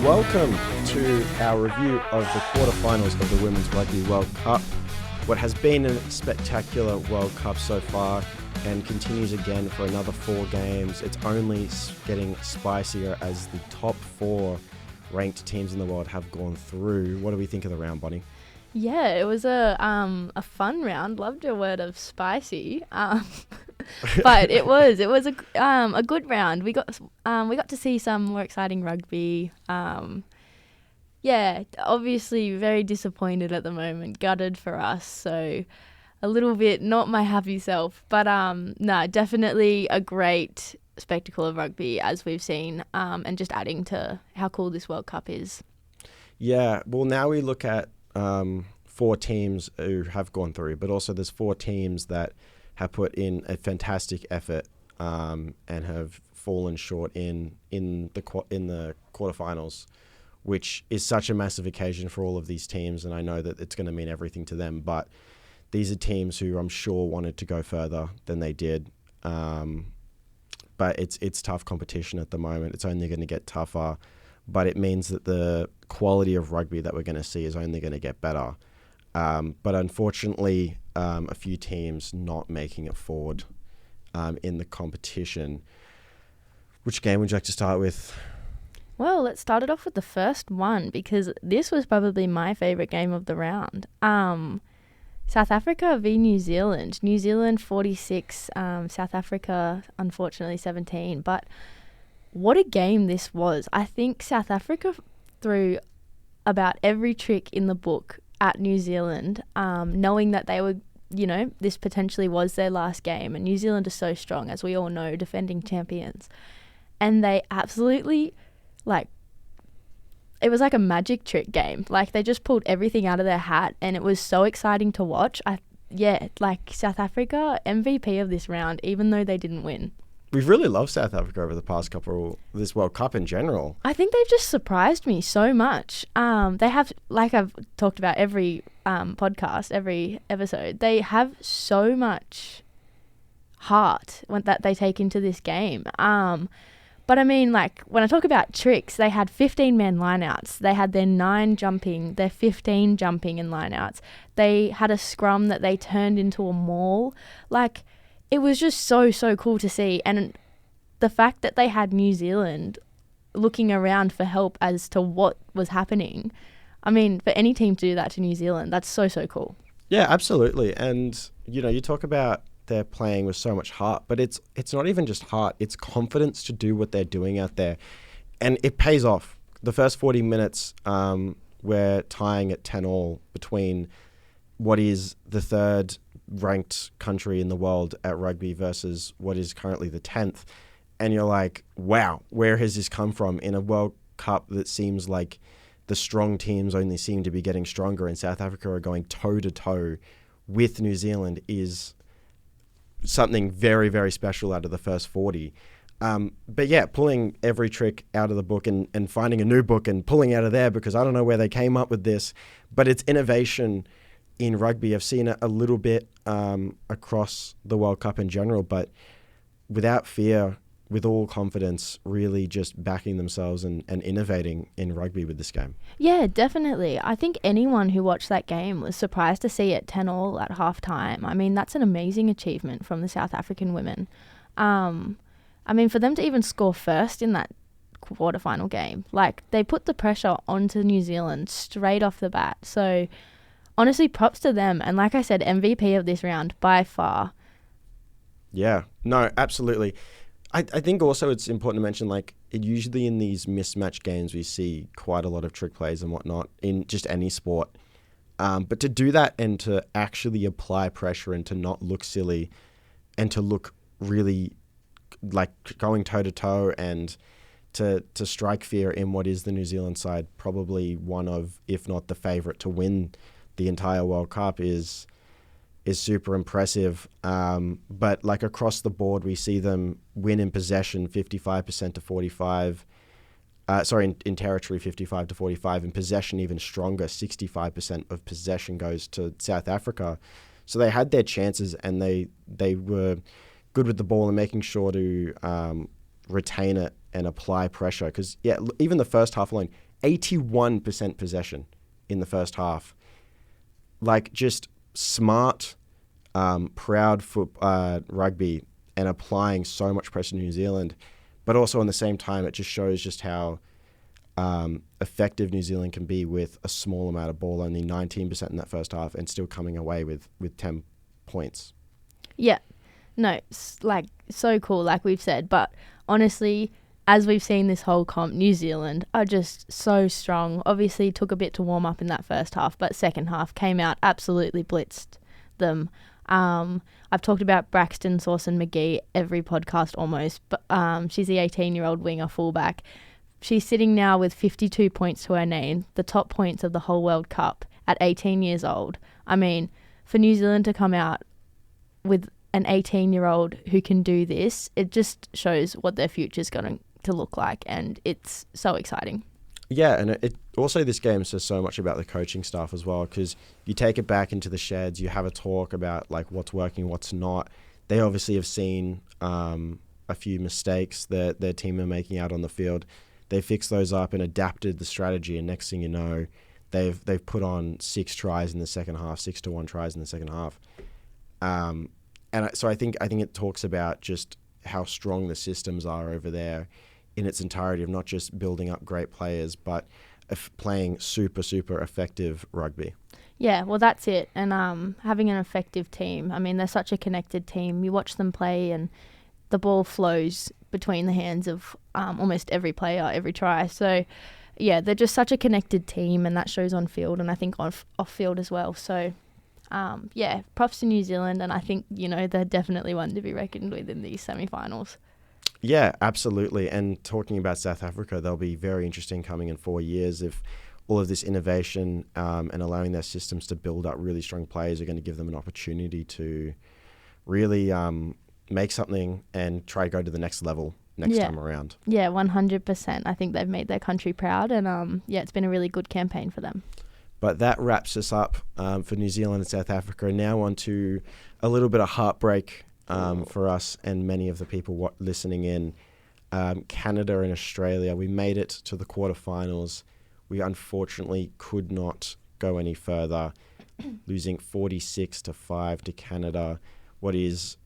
Welcome to our review of the quarterfinals of the Women's Rugby World Cup. What has been a spectacular World Cup so far and continues again for another 4 games. It's only getting spicier as the top 4 ranked teams in the world have gone through. What do we think of the round, Bonnie? Yeah, it was a fun round. Loved your word of spicy. But it was a good round. We got to see some more exciting rugby. Yeah, obviously very disappointed at the moment. Gutted for us. So a little bit not my happy self. But no, definitely a great spectacle of rugby as we've seen. And just adding to how cool this World Cup is. Yeah, well, now we look at 4 teams who have gone through, but also there's 4 teams that have put in a fantastic effort and have fallen short in the quarterfinals, which is such a massive occasion for all of these teams, and I know that it's going to mean everything to them, but these are teams who I'm sure wanted to go further than they did. But it's tough competition at the moment. It's only going to get tougher, but it means that the quality of rugby that we're going to see is only going to get better. But unfortunately, a few teams not making it forward in the competition. Which game would you like to start with? Well, let's start it off with the first one because this was probably my favourite game of the round. South Africa v New Zealand. New Zealand 46, South Africa unfortunately 17. But what a game this was. I think South Africa threw about every trick in the book at New Zealand, knowing that they were, this potentially was their last game. And New Zealand is so strong, as we all know, defending champions. And they absolutely, it was like a magic trick game. They just pulled everything out of their hat, and it was so exciting to watch. South Africa, MVP of this round, even though they didn't win. We've really loved South Africa over the past couple, this World Cup in general. I think they've just surprised me so much. They have, like I've talked about every podcast, every episode, they have so much heart that they take into this game. But I mean, when I talk about tricks, they had 15-man lineouts. They had their 9 jumping, their 15 jumping in lineouts. They had a scrum that they turned into a maul. It was just so cool to see. And the fact that they had New Zealand looking around for help as to what was happening, I mean, for any team to do that to New Zealand, that's so cool. Yeah, absolutely. And, you talk about they're playing with so much heart, but it's not even just heart, it's confidence to do what they're doing out there. And it pays off. The first 40 minutes, we're tying at 10-all between what is the 3rd ranked country in the world at rugby versus what is currently the 10th. And you're like, wow, where has this come from in a World Cup that seems like the strong teams only seem to be getting stronger, and South Africa are going toe-to-toe with New Zealand is something very, very special out of the first 40. But yeah, pulling every trick out of the book and finding a new book and pulling out of there, because I don't know where they came up with this, but it's innovation in rugby. I've seen it a little bit across the World Cup in general, but without fear, with all confidence, really just backing themselves and innovating in rugby with this game. Yeah, definitely. I think anyone who watched that game was surprised to see it 10-all at half-time. I mean, that's an amazing achievement from the South African women. I mean, for them to even score first in that quarterfinal game, they put the pressure onto New Zealand straight off the bat. So honestly, props to them. And like I said, MVP of this round by far. Yeah, no, absolutely. I think also it's important to mention, usually in these mismatch games, we see quite a lot of trick plays and whatnot in just any sport. But to do that and to actually apply pressure and to not look silly and to look really going toe-to-toe and to strike fear in what is the New Zealand side, probably one of, if not the favourite to win the entire World Cup, is super impressive. But across the board, we see them win in possession 55% to 45. In territory 55 to 45. In possession even stronger, 65% of possession goes to South Africa. So they had their chances and they were good with the ball and making sure to retain it and apply pressure. Because, even the first half alone, 81% possession in the first half. Like, just smart, proud rugby, and applying so much pressure to New Zealand. But also, in the same time, it just shows just how effective New Zealand can be with a small amount of ball, only 19% in that first half, and still coming away with 10 points. Yeah. No, it's like so cool, like we've said. But honestly, as we've seen this whole comp, New Zealand are just so strong. Obviously, took a bit to warm up in that first half, but second half came out, absolutely blitzed them. I've talked about Braxton Sawson-McGee every podcast almost, but she's the 18-year-old winger fullback. She's sitting now with 52 points to her name, the top points of the whole World Cup at 18 years old. I mean, for New Zealand to come out with an 18-year-old who can do this, it just shows what their future's going to look like, and it's so exciting. Yeah, and it also, this game says so much about the coaching staff as well, because you take it back into the sheds, you have a talk about like what's working, what's not. They obviously have seen a few mistakes that their team are making out on the field. They fixed those up and adapted the strategy, and next thing you know, they've put on 6 tries in the second half, 6-1 tries in the second half. And so I think it talks about just how strong the systems are over there in its entirety, of not just building up great players, but playing super, super effective rugby. Yeah, well, that's it. And having an effective team. I mean, they're such a connected team. You watch them play and the ball flows between the hands of almost every player, every try. So, yeah, they're just such a connected team, and that shows on field and I think off field as well. So, yeah, props to New Zealand, and I think, they're definitely one to be reckoned with in these semi-finals. Yeah, absolutely. And talking about South Africa, they'll be very interesting coming in 4 years if all of this innovation and allowing their systems to build up really strong players are going to give them an opportunity to really make something and try to go to the next level next time around. Yeah, 100%. I think they've made their country proud, and it's been a really good campaign for them. But that wraps us up for New Zealand and South Africa. Now on to a little bit of heartbreak for us and many of the people listening in. Canada and Australia, we made it to the quarterfinals. We unfortunately could not go any further, losing 46-5 to Canada, what is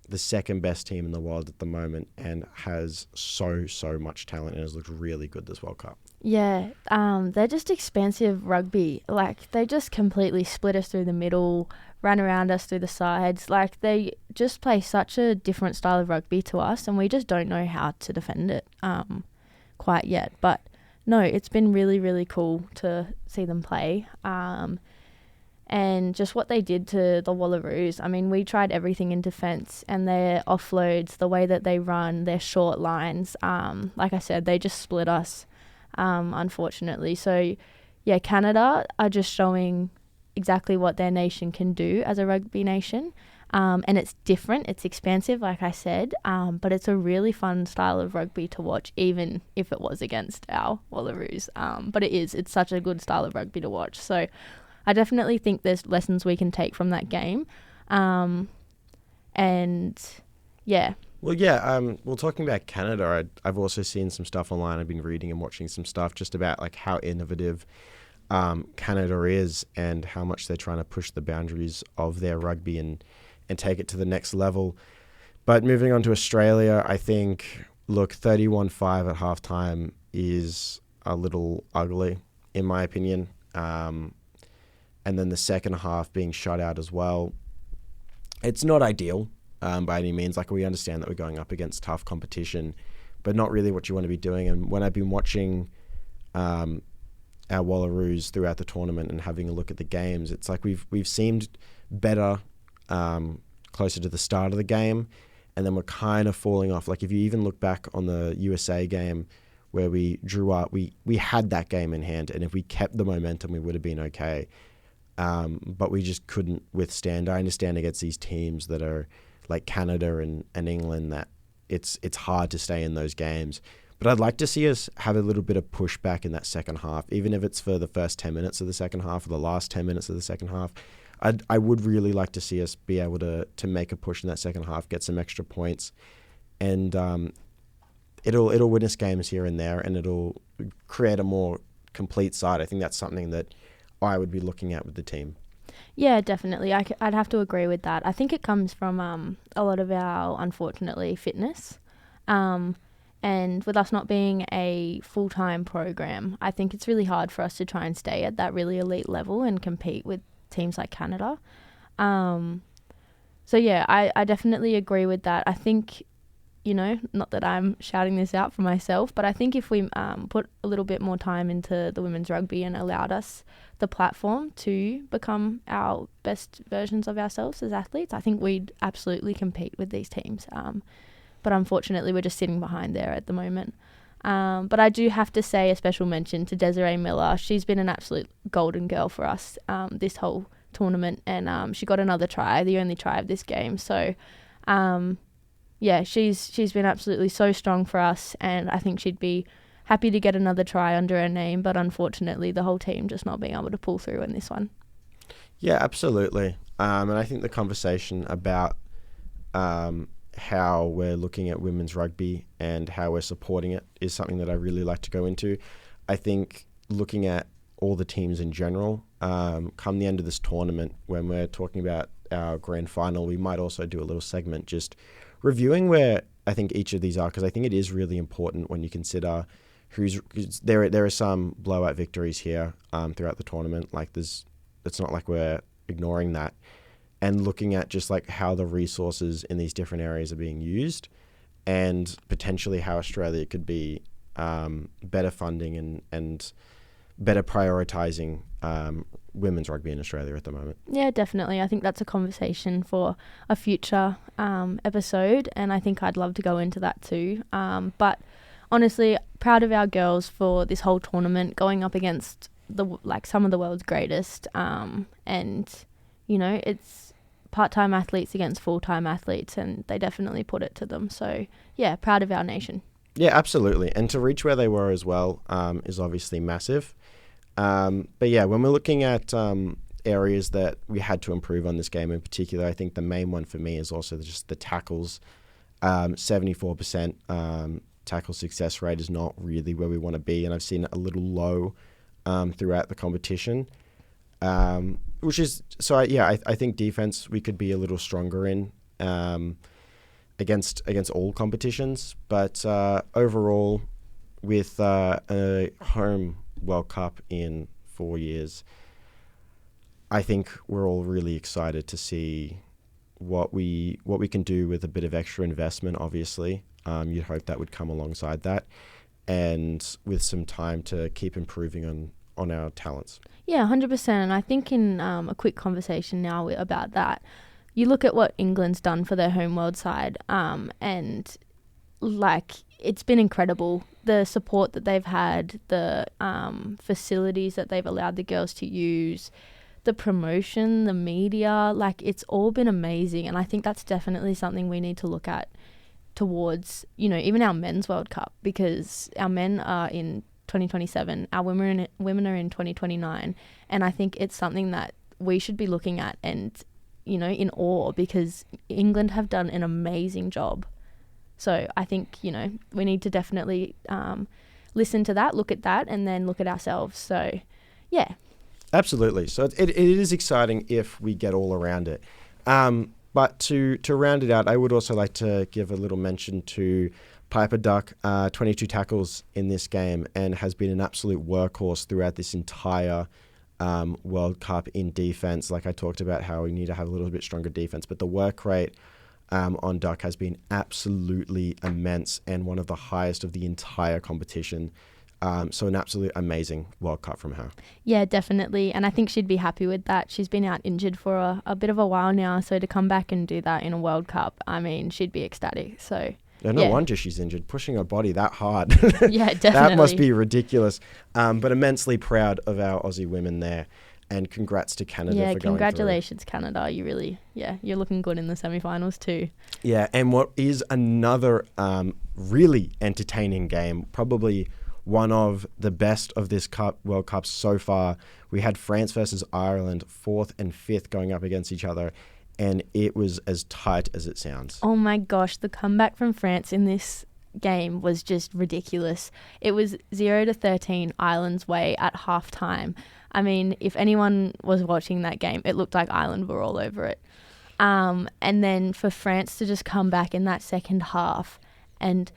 the second best team in the world at the moment and has so much talent and has looked really good this World Cup. Yeah, they're just expansive rugby. Like, they just completely split us through the middle, ran around us through the sides. Like, they just play such a different style of rugby to us, and we just don't know how to defend it quite yet. But no, it's been really, really cool to see them play. And just what they did to the Wallaroos. I mean, we tried everything in defence, and their offloads, the way that they run, their short lines, like I said, they just split us, unfortunately. So, yeah, Canada are just showing exactly what their nation can do as a rugby nation. And it's different, it's expansive, like I said, but it's a really fun style of rugby to watch, even if it was against our Wallaroos. But it's such a good style of rugby to watch. So I definitely think there's lessons we can take from that game. And yeah. Well, yeah, well, talking about Canada, I've also seen some stuff online. I've been reading and watching some stuff just about like how innovative Canada is and how much they're trying to push the boundaries of their rugby and take it to the next level. But moving on to Australia, I think, look, 31-5 at halftime is a little ugly, in my opinion. And then the second half being shut out as well. It's not ideal by any means. Like, we understand that we're going up against tough competition, but not really what you want to be doing. And when I've been watching our Wallaroos throughout the tournament and having a look at the games, it's like we've seemed better closer to the start of the game, and then we're kind of falling off. Like, if you even look back on the USA game where we drew up, we had that game in hand, and if we kept the momentum, we would have been okay. But we just couldn't withstand. I understand against these teams that are like Canada and England that it's hard to stay in those games. But I'd like to see us have a little bit of pushback in that second half, even if it's for the first 10 minutes of the second half or the last 10 minutes of the second half. I would really like to see us be able to make a push in that second half, get some extra points, and it'll win us games here and there, and it'll create a more complete side. I think that's something that I would be looking at with the team. Yeah, definitely. I'd have to agree with that. I think it comes from a lot of our, unfortunately, fitness. And with us not being a full-time program, I think it's really hard for us to try and stay at that really elite level and compete with teams like Canada. So, yeah, I definitely agree with that. I think, not that I'm shouting this out for myself, but I think if we put a little bit more time into the women's rugby and allowed us the platform to become our best versions of ourselves as athletes, I think we'd absolutely compete with these teams. But unfortunately, we're just sitting behind there at the moment. But I do have to say a special mention to Desiree Miller. She's been an absolute golden girl for us this whole tournament, and she got another try, the only try of this game. So, yeah, she's been absolutely so strong for us, and I think she'd be happy to get another try under her name, but unfortunately the whole team just not being able to pull through in this one. Yeah, absolutely. And I think the conversation about how we're looking at women's rugby and how we're supporting it is something that I really like to go into. I think looking at all the teams in general, come the end of this tournament, when we're talking about our grand final, we might also do a little segment just reviewing where I think each of these are, because I think it is really important when you consider who's there are some blowout victories here throughout the tournament. Like it's not like we're ignoring that, and looking at just like how the resources in these different areas are being used, and potentially how Australia could be better funding and better prioritizing women's rugby in Australia at the moment. Yeah, definitely. I think that's a conversation for a future episode, and I think I'd love to go into that too. But honestly, proud of our girls for this whole tournament, going up against some of the world's greatest, and it's part-time athletes against full-time athletes, and they definitely put it to them. So yeah, proud of our nation. Yeah, absolutely. And to reach where they were as well is obviously massive. But yeah, when we're looking at areas that we had to improve on this game in particular, I think the main one for me is also just the tackles. 74% tackle success rate is not really where we want to be, and I've seen it a little low throughout the competition. Which is I think defense we could be a little stronger in against all competitions, but overall, with a home World Cup in 4 years, I think we're all really excited to see what we can do with a bit of extra investment. Obviously, you'd hope that would come alongside that, and with some time to keep improving on our talents. Yeah, 100%. And I think in a quick conversation now about that, you look at what England's done for their home world side, and it's been incredible. The support that they've had, the facilities that they've allowed the girls to use, the promotion, the media, it's all been amazing. And I think that's definitely something we need to look at towards, even our men's World Cup, because our men are in 2027, our women are in 2029, and I think it's something that we should be looking at and in awe, because England have done an amazing job. So I think we need to definitely listen to that, look at that, and then look at ourselves. So yeah, absolutely. So it is exciting if we get all around it. But to round it out, I would also like to give a little mention to Piper Duck, 22 tackles in this game, and has been an absolute workhorse throughout this entire World Cup in defense. Like I talked about how we need to have a little bit stronger defense, but the work rate on Duck has been absolutely immense and one of the highest of the entire competition. So an absolute amazing World Cup from her. Yeah, definitely. And I think she'd be happy with that. She's been out injured for a bit of a while now, so to come back and do that in a World Cup, I mean, she'd be ecstatic. So no wonder she's injured, pushing her body that hard. Yeah, definitely. That must be ridiculous. But immensely proud of our Aussie women there. And congrats to Canada for going through. Yeah, congratulations, Canada. You're looking good in the semi-finals too. Yeah, and what is another really entertaining game, probably one of the best of this World Cup so far. We had France versus Ireland, 4th and 5th going up against each other, and it was as tight as it sounds. Oh my gosh, the comeback from France in this game was just ridiculous. It was 0-13 Ireland's way at half time. I mean, if anyone was watching that game, it looked like Ireland were all over it. And then for France to just come back in that second half and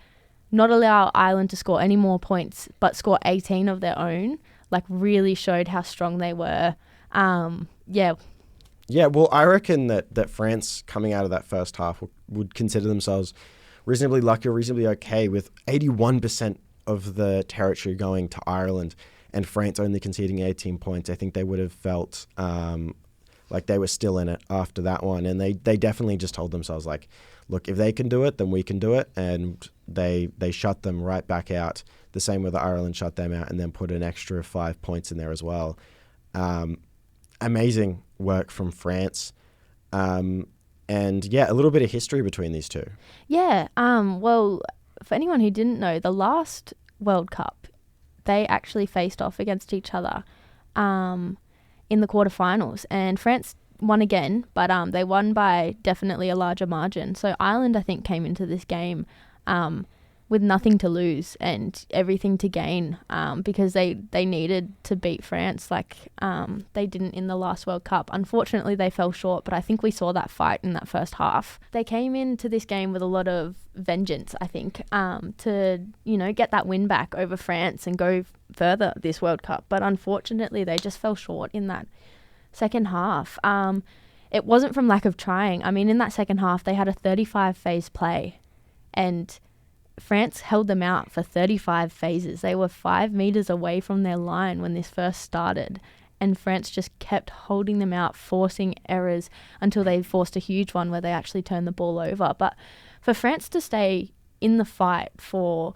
not allow Ireland to score any more points, but score 18 of their own, like really showed how strong they were. Yeah, well, I reckon that France coming out of that first half would consider themselves reasonably lucky or reasonably okay with 81% of the territory going to Ireland and France only conceding 18 points. I think they would have felt like they were still in it after that one. And they definitely just told themselves, like, look, if they can do it, then we can do it. And they shut them right back out, the same way that Ireland shut them out and then put an extra 5 points in there as well. Amazing work from France. And yeah, a little bit of history between these two. Yeah. Well, for anyone who didn't know, the last World Cup, they actually faced off against each other in the quarterfinals, and France won again, but they won by definitely a larger margin. So Ireland, I think, came into this game with nothing to lose and everything to gain, because they needed to beat France like they didn't in the last World Cup. Unfortunately, they fell short, but I think we saw that fight in that first half. They came into this game with a lot of vengeance, I think, to, get that win back over France and go further this World Cup. But unfortunately, they just fell short in that second half. It wasn't from lack of trying. I mean, in that second half, they had a 35 phase play, and France held them out for 35 phases. They were 5 meters away from their line when this first started, and France just kept holding them out, forcing errors until they forced a huge one where they actually turned the ball over. But for France to stay in the fight for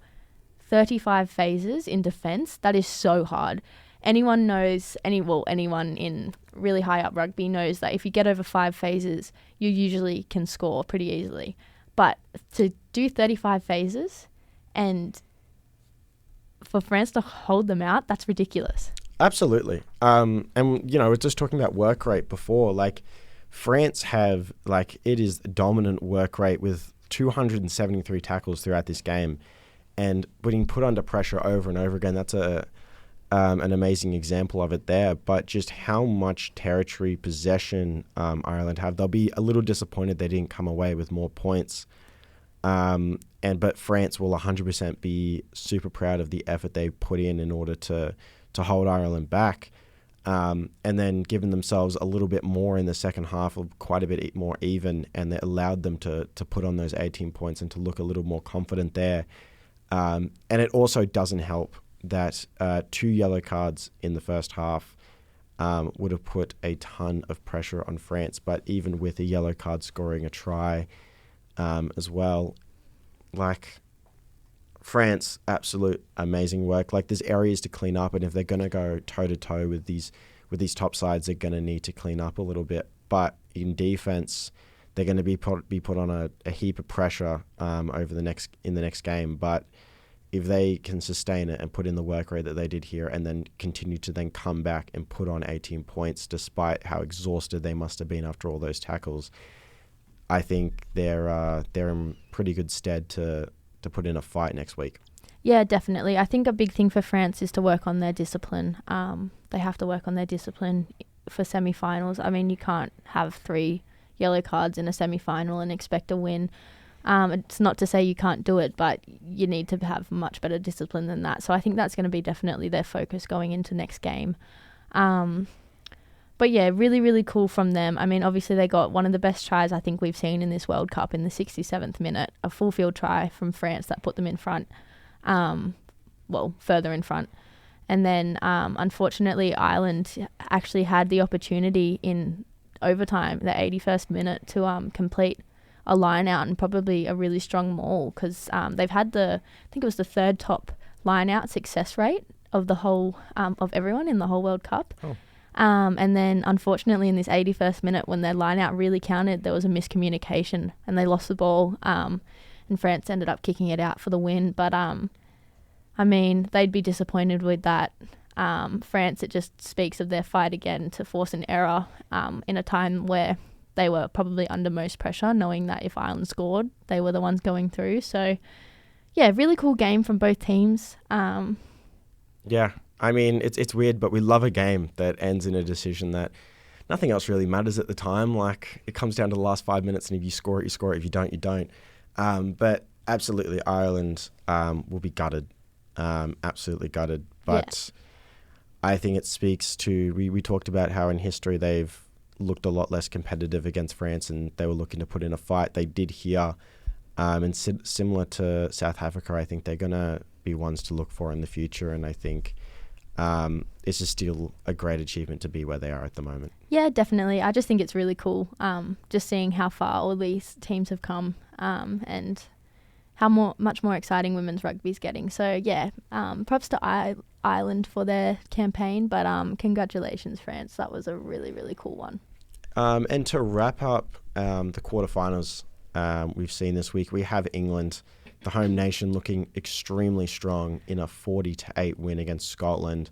35 phases in defence, that is so hard. Anyone knows, anyone in really high up rugby knows that if you get over 5 phases, you usually can score pretty easily. But to do 35 phases and for France to hold them out, that's ridiculous. Absolutely. And, I was just talking about work rate before. Like, France have, it is a dominant work rate with 273 tackles throughout this game. And being put under pressure over and over again, that's an amazing example of it there. But just how much territory possession Ireland have, they'll be a little disappointed they didn't come away with more points. But France will 100% be super proud of the effort they put in order to hold Ireland back, and then given themselves a little bit more in the second half, quite a bit more even, and that allowed them to put on those 18 points and to look a little more confident there. And it also doesn't help that 2 yellow cards in the first half would have put a ton of pressure on France. But even with a yellow card scoring a try as well, France, absolute amazing work. There's areas to clean up, and if they're going to go toe-to-toe with these top sides, they're going to need to clean up a little bit. But in defense, they're going to be put on a heap of pressure in the next game. But if they can sustain it and put in the work rate that they did here, and then continue to then come back and put on 18 points, despite how exhausted they must have been after all those tackles, I think they're in pretty good stead to put in a fight next week. Yeah, definitely. I think a big thing for France is to work on their discipline. They have to work on their discipline for semi-finals. I mean, you can't have 3 yellow cards in a semi-final and expect a win. It's not to say you can't do it, but you need to have much better discipline than that. So I think that's going to be definitely their focus going into next game. But yeah, really, really cool from them. I mean, obviously they got one of the best tries I think we've seen in this World Cup in the 67th minute, a full field try from France that put them in front, further in front. And then, unfortunately, Ireland actually had the opportunity in overtime, the 81st minute, to complete a line out and probably a really strong maul, because they've had I think it was the 3rd top line out success rate of the whole, of everyone in the whole World Cup. Oh. And then, unfortunately, in this 81st minute, when their line-out really counted, there was a miscommunication and they lost the ball, and France ended up kicking it out for the win. But, I mean, they'd be disappointed with that. France, it just speaks of their fight again to force an error in a time where they were probably under most pressure, knowing that if Ireland scored, they were the ones going through. So, yeah, really cool game from both teams. Yeah, I mean, it's weird, but we love a game that ends in a decision that nothing else really matters at the time. Like, it comes down to the last 5 minutes, and if you score it, you score it. If you don't, you don't. But absolutely, Ireland will be gutted. Absolutely gutted. But I think it speaks to, we talked about how in history they've looked a lot less competitive against France, and they were looking to put in a fight. They did here. And similar to South Africa, I think they're going to be ones to look for in the future. And I think it's just still a great achievement to be where they are at the moment. Yeah, definitely. I just think it's really cool just seeing how far all these teams have come and how much more exciting women's rugby's getting. So, yeah, props to Ireland for their campaign, but congratulations, France. That was a really, really cool one. And to wrap up the quarterfinals we've seen this week, we have England, the home nation, looking extremely strong in a 40-8 win against Scotland.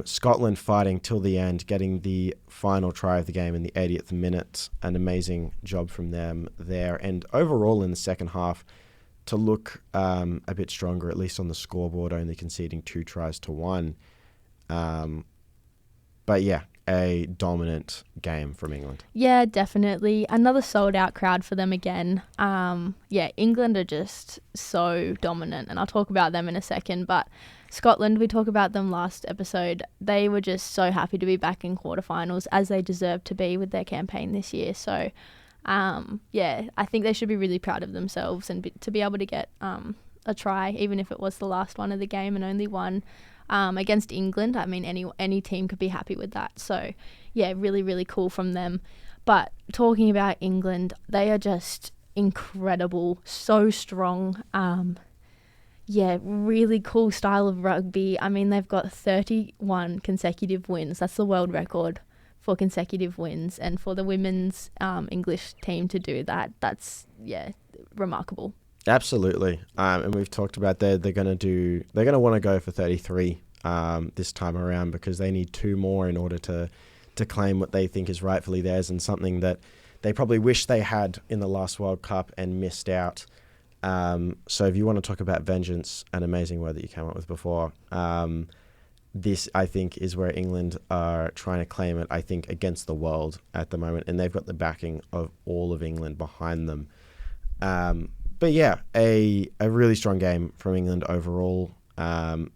Scotland fighting till the end, getting the final try of the game in the 80th minute. An amazing job from them there. And overall in the second half, to look a bit stronger, at least on the scoreboard, only conceding 2 tries to 1. But yeah, a dominant game from England. Yeah, definitely. Another sold-out crowd for them again. Yeah, England are just so dominant, and I'll talk about them in a second. But Scotland, we talked about them last episode. They were just so happy to be back in quarterfinals, as they deserve to be with their campaign this year. So, yeah, I think they should be really proud of themselves and to be able to get a try, even if it was the last one of the game and only one. Against England, I mean, any team could be happy with that. So, yeah, really, really cool from them. But talking about England, they are just incredible, so strong. Yeah, really cool style of rugby. I mean, they've got 31 consecutive wins. That's the world record for consecutive wins. And for the women's English team to do that, that's, yeah, remarkable. Absolutely, and we've talked about they're going to want to go for 33 this time around, because they need 2 more in order to claim what they think is rightfully theirs, and something that they probably wish they had in the last World Cup and missed out. So if you want to talk about vengeance, an amazing word that you came up with before, this I think is where England are trying to claim it, I think, against the world at the moment, and they've got the backing of all of England behind them. But yeah, a really strong game from England overall. And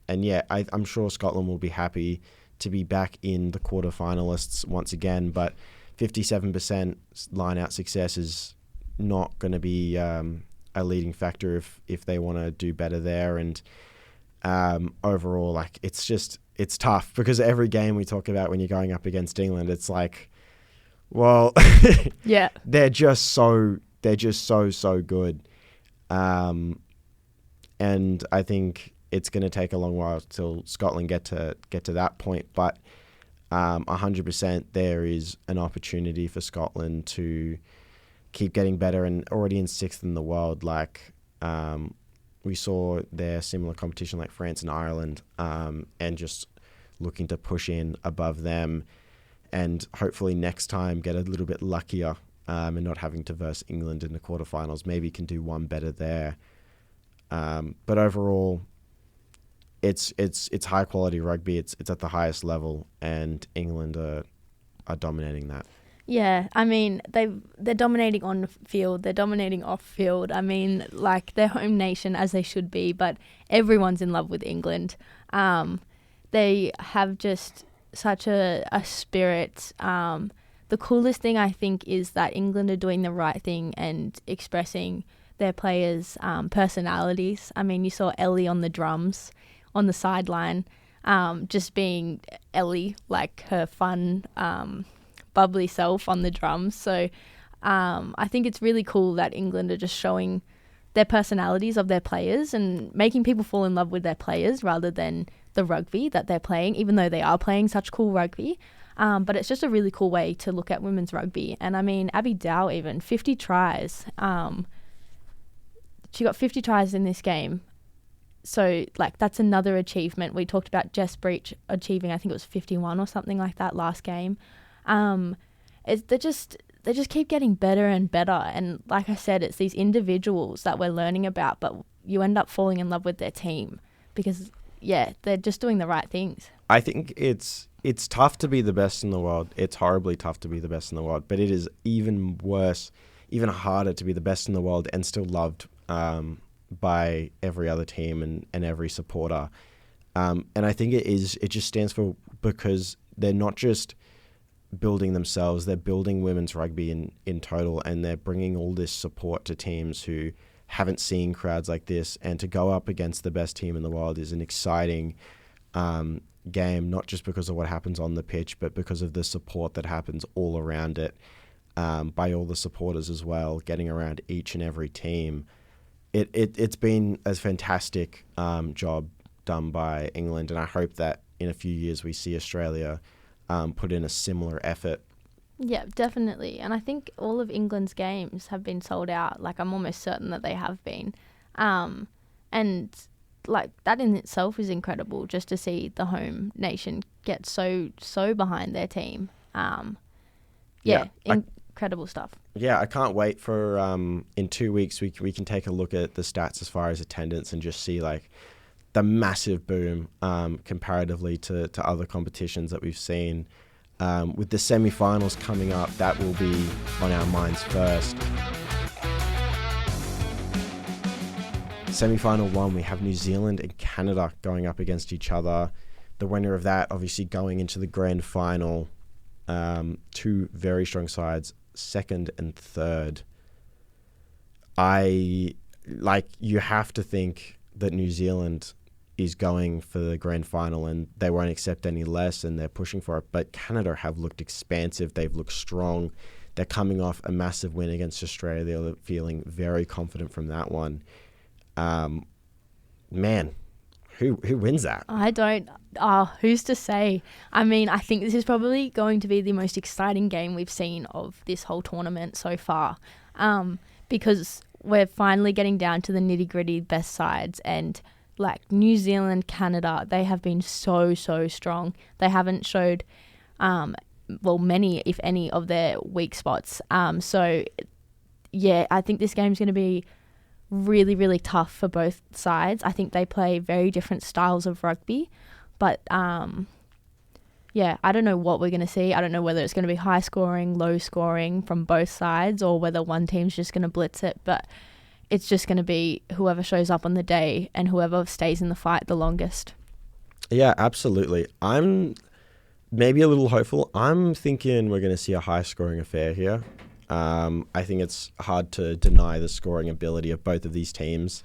yeah, I'm sure Scotland will be happy to be back in the quarterfinalists once again, but 57% line-out success is not going to be a leading factor if they want to do better there. And overall, like, it's tough, because every game we talk about when you're going up against England, it's like, well, yeah, they're just so good. And I think it's going to take a long while till Scotland get to that point. But 100% there is an opportunity for Scotland to keep getting better, and already in 6th in the world. Like, we saw their similar competition like France and Ireland, and just looking to push in above them, and hopefully next time get a little bit luckier. And not having to verse England in the quarterfinals, maybe can do one better there. But overall, it's high quality rugby. It's at the highest level, and England are dominating that. Yeah, I mean, they're dominating on field, they're dominating off field. I mean, like, they're home nation, as they should be, but everyone's in love with England. They have just such a spirit. The coolest thing, I think, is that England are doing the right thing and expressing their players' personalities. I mean, you saw Ellie on the drums on the sideline, just being Ellie, like her fun, bubbly self on the drums. So I think it's really cool that England are just showing their personalities of their players and making people fall in love with their players rather than the rugby that they're playing, even though they are playing such cool rugby. But it's just a really cool way to look at women's rugby. And I mean, Abby Dow, even 50 tries. She got 50 tries in this game. So, like, that's another achievement. We talked about Jess Breach achieving, I think it was 51 or something like that last game. They're just they just keep getting better and better. And like I said, it's these individuals that we're learning about, but you end up falling in love with their team because, they're just doing the right things. I think it's tough to be the best in the world. It's horribly tough to be the best in the world, but it is even worse, even harder to be the best in the world and still loved by every other team and every supporter. And I think it just stands for, because they're not just building themselves, they're building women's rugby in total, and they're bringing all this support to teams who haven't seen crowds like this. And to go up against the best team in the world is an exciting game, not just because of what happens on the pitch, but because of the support that happens all around it, by all the supporters as well, getting around each and every team. It's been a fantastic job done by England, and I hope that in a few years we see Australia put in a similar effort. Yeah, definitely. And I think all of England's games have been sold out. Like, I'm almost certain that they have been. And like, that in itself is incredible, just to see the home nation get so behind their team. Incredible stuff. Yeah, I can't wait for in 2 weeks we can take a look at the stats as far as attendance and just see like the massive boom comparatively to other competitions that we've seen. With the semi-finals coming up, that will be on our minds first. Semi-final 1, we have New Zealand and Canada going up against each other. The winner of that obviously going into the grand final. 2 very strong sides, second and third. You have to think that New Zealand is going for the grand final and they won't accept any less, and they're pushing for it. But Canada have looked expansive. They've looked strong. They're coming off a massive win against Australia. They're feeling very confident from that one. Man, who wins that? I don't. Who's to say? I mean, I think this is probably going to be the most exciting game we've seen of this whole tournament so far, because we're finally getting down to the nitty-gritty best sides. And like New Zealand, Canada, they have been so strong. They haven't showed, many, if any, of their weak spots. I think this game's going to be really, really tough for both sides. I think they play very different styles of rugby, but I don't know what we're going to see. I don't know whether it's going to be high scoring, low scoring from both sides, or whether one team's just going to blitz it, but it's just going to be whoever shows up on the day and whoever stays in the fight the longest. Yeah, absolutely. I'm maybe a little hopeful. I'm thinking we're going to see a high scoring affair here. I think it's hard to deny the scoring ability of both of these teams.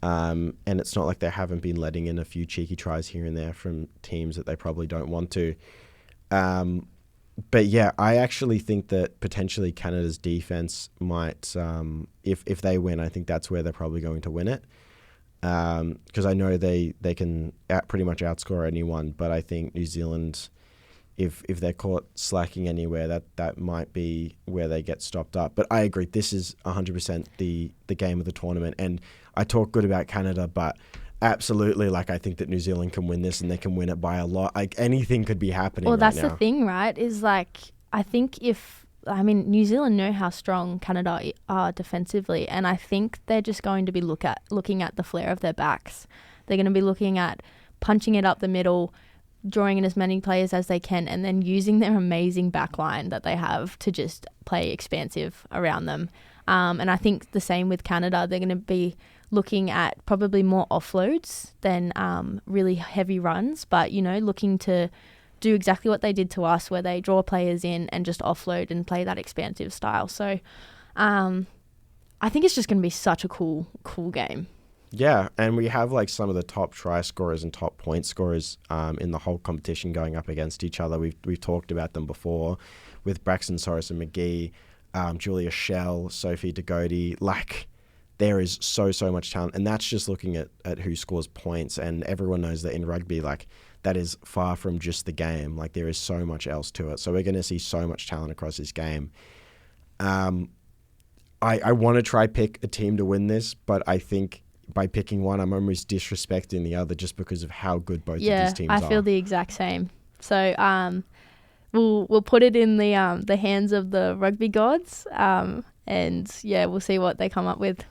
And it's not like they haven't been letting in a few cheeky tries here and there from teams that they probably don't want to. But yeah, I actually think that potentially Canada's defense might, if they win, I think that's where they're probably going to win it. Because I know they can pretty much outscore anyone, but I think New Zealand, if they're caught slacking anywhere, that might be where they get stopped up. But I agree, this is 100% the game of the tournament. And I talk good about Canada, but absolutely, I think that New Zealand can win this, and they can win it by a lot. Anything could be happening. Well, that's right now. the thing, right? Is I think New Zealand know how strong Canada are defensively, and I think they're just going to be looking at the flair of their backs. They're going to be looking at punching it up the middle, drawing in as many players as they can, and then using their amazing backline that they have to just play expansive around them. And I think the same with Canada. They're going to be looking at probably more offloads than really heavy runs, but, looking to do exactly what they did to us, where they draw players in and just offload and play that expansive style. So I think it's just going to be such a cool game. Yeah, and we have some of the top try scorers and top point scorers in the whole competition going up against each other. We've talked about them before with Braxton Soros and McGee, Julia Schell, Sophie Degody. There is so much talent, and that's just looking at who scores points. And everyone knows that in rugby, that is far from just the game. There is so much else to it. So we're going to see so much talent across this game. I want to try pick a team to win this, but I think by picking one, I'm almost disrespecting the other just because of how good both of these teams are. Yeah, I feel the exact same. So we'll put it in the hands of the rugby gods. And yeah, we'll see what they come up with.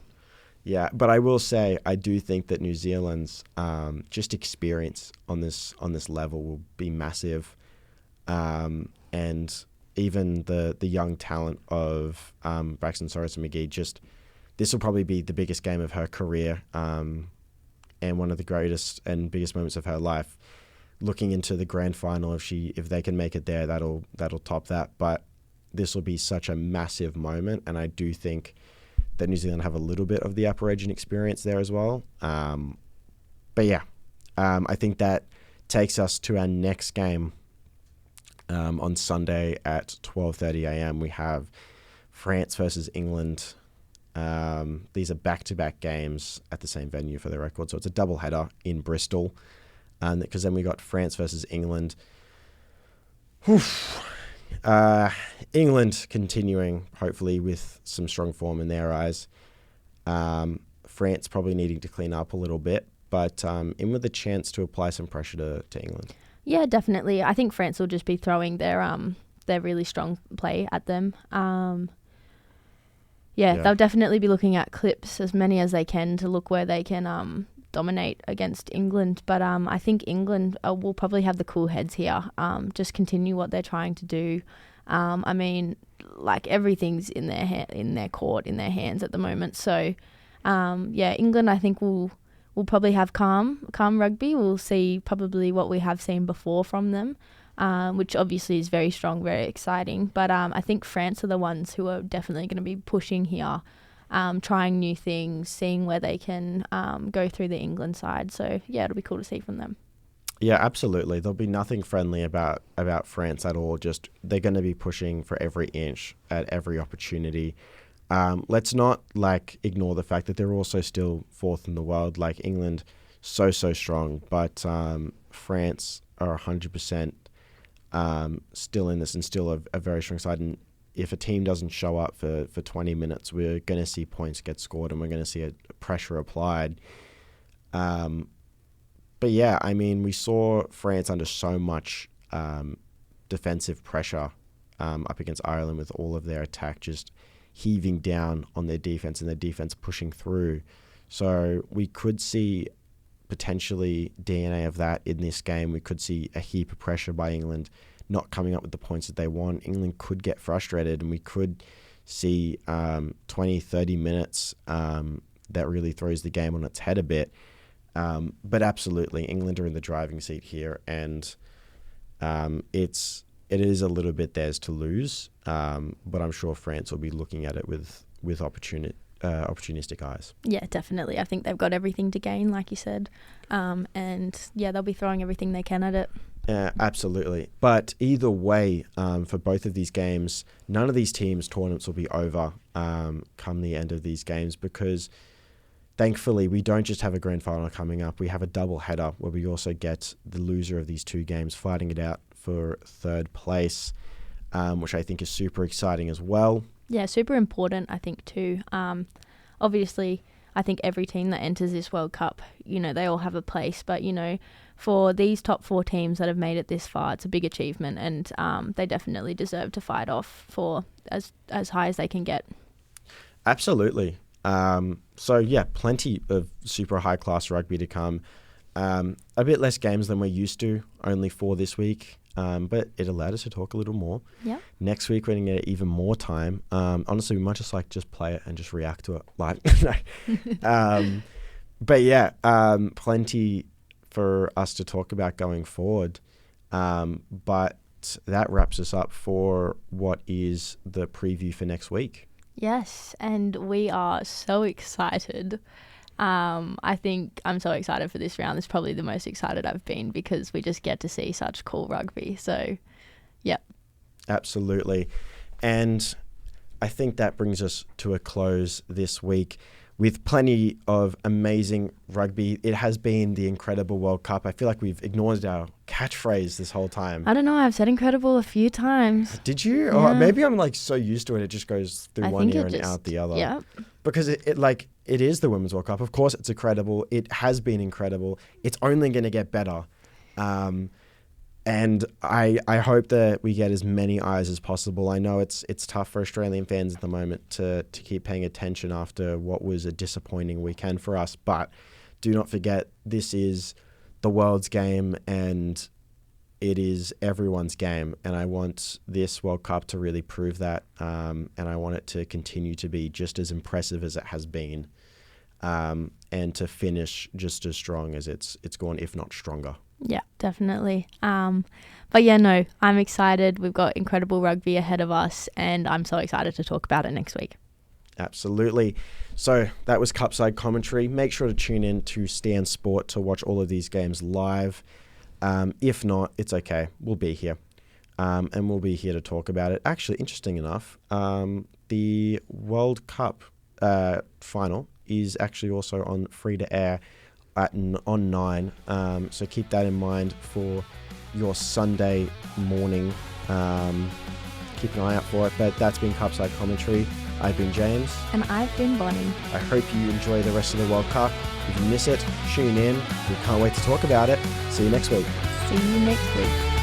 Yeah, but I will say I do think that New Zealand's just experience on this level will be massive, and even the young talent of Braxton Sorensen-McGee. Just this will probably be the biggest game of her career, and one of the greatest and biggest moments of her life. Looking into the grand final, if they can make it there, that'll top that. But this will be such a massive moment, and I do think that New Zealand have a little bit of the Aborigine experience there as well. But yeah, I think that takes us to our next game on Sunday at 12:30 a.m. We have France versus England. These are back-to-back games at the same venue for the record, so it's a double header in Bristol. Because then we got France versus England. England continuing, hopefully, with some strong form in their eyes. France probably needing to clean up a little bit, but in with a chance to apply some pressure to England. Yeah, definitely. I think France will just be throwing their really strong play at them. They'll definitely be looking at clips, as many as they can, to look where they can dominate against England. But I think England will probably have the cool heads here. Just continue what they're trying to do. I mean, like, everything's in their court, in their hands at the moment. So, England, I think will probably have calm rugby. We'll see probably what we have seen before from them, which obviously is very strong, very exciting. But I think France are the ones who are definitely going to be pushing here, trying new things, seeing where they can go through the England side. So, yeah, it'll be cool to see from them. Yeah, absolutely. There'll be nothing friendly about France at all. Just they're going to be pushing for every inch at every opportunity. Let's not ignore the fact that they're also still fourth in the world. Like, England, so strong, but France are 100% still in this and still a very strong side. And if a team doesn't show up for 20 minutes, we're going to see points get scored and we're going to see a pressure applied. But yeah, I mean, we saw France under so much defensive pressure up against Ireland, with all of their attack just heaving down on their defense and their defense pushing through. So we could see potentially DNA of that in this game. We could see a heap of pressure by England not coming up with the points that they want. England could get frustrated, and we could see 20, 30 minutes that really throws the game on its head a bit. But absolutely, England are in the driving seat here, and it is a little bit theirs to lose. But I'm sure France will be looking at it with opportunistic eyes. Yeah, definitely. I think they've got everything to gain, like you said, and yeah, they'll be throwing everything they can at it. Absolutely. But either way, for both of these games, none of these teams' tournaments will be over come the end of these games, because thankfully, we don't just have a grand final coming up. We have a double header where we also get the loser of these two games fighting it out for third place, which I think is super exciting as well. Yeah, super important, I think, too. Obviously, I think every team that enters this World Cup, they all have a place. But, for these top four teams that have made it this far, it's a big achievement, and they definitely deserve to fight off for as high as they can get. Absolutely. So yeah, plenty of super high class rugby to come. A bit less games than we're used to, only 4 this week. But it allowed us to talk a little more. Yeah. Next week we're gonna get even more time. Honestly, we might just play it and just react to it. But yeah, plenty for us to talk about going forward. But that wraps us up for what is the preview for next week. Yes, and we are so excited. I think I'm so excited for this round. It's probably the most excited I've been, because we just get to see such cool rugby. So, yeah. Absolutely. And I think that brings us to a close this week with plenty of amazing rugby. It has been the incredible World Cup. I feel like we've ignored our catchphrase this whole time. I don't know. I've said incredible a few times. Did you? Yeah. Or maybe I'm so used to it, it just goes through one ear and out the other. Yeah. Because it is the Women's World Cup. Of course, it's incredible. It has been incredible. It's only going to get better. And I hope that we get as many eyes as possible. I know it's tough for Australian fans at the moment to keep paying attention after what was a disappointing weekend for us. But do not forget, this is the world's game and it is everyone's game. And I want this World Cup to really prove that. And I want it to continue to be just as impressive as it has been. And to finish just as strong as it's gone, if not stronger. Yeah, definitely. But yeah, no, I'm excited. We've got incredible rugby ahead of us, and I'm so excited to talk about it next week. Absolutely. So that was Cupside Commentary. Make sure to tune in to Stan Sport to watch all of these games live. If not, it's okay. We'll be here. And we'll be here to talk about it. Actually, interesting enough, the World Cup final is actually also on free to air on 9. So keep that in mind for your Sunday morning. Keep an eye out for it. But that's been Cupside Commentary. I've been James. And I've been Bonnie. I hope you enjoy the rest of the World Cup. If you miss it, tune in. We can't wait to talk about it. See you next week. See you next week.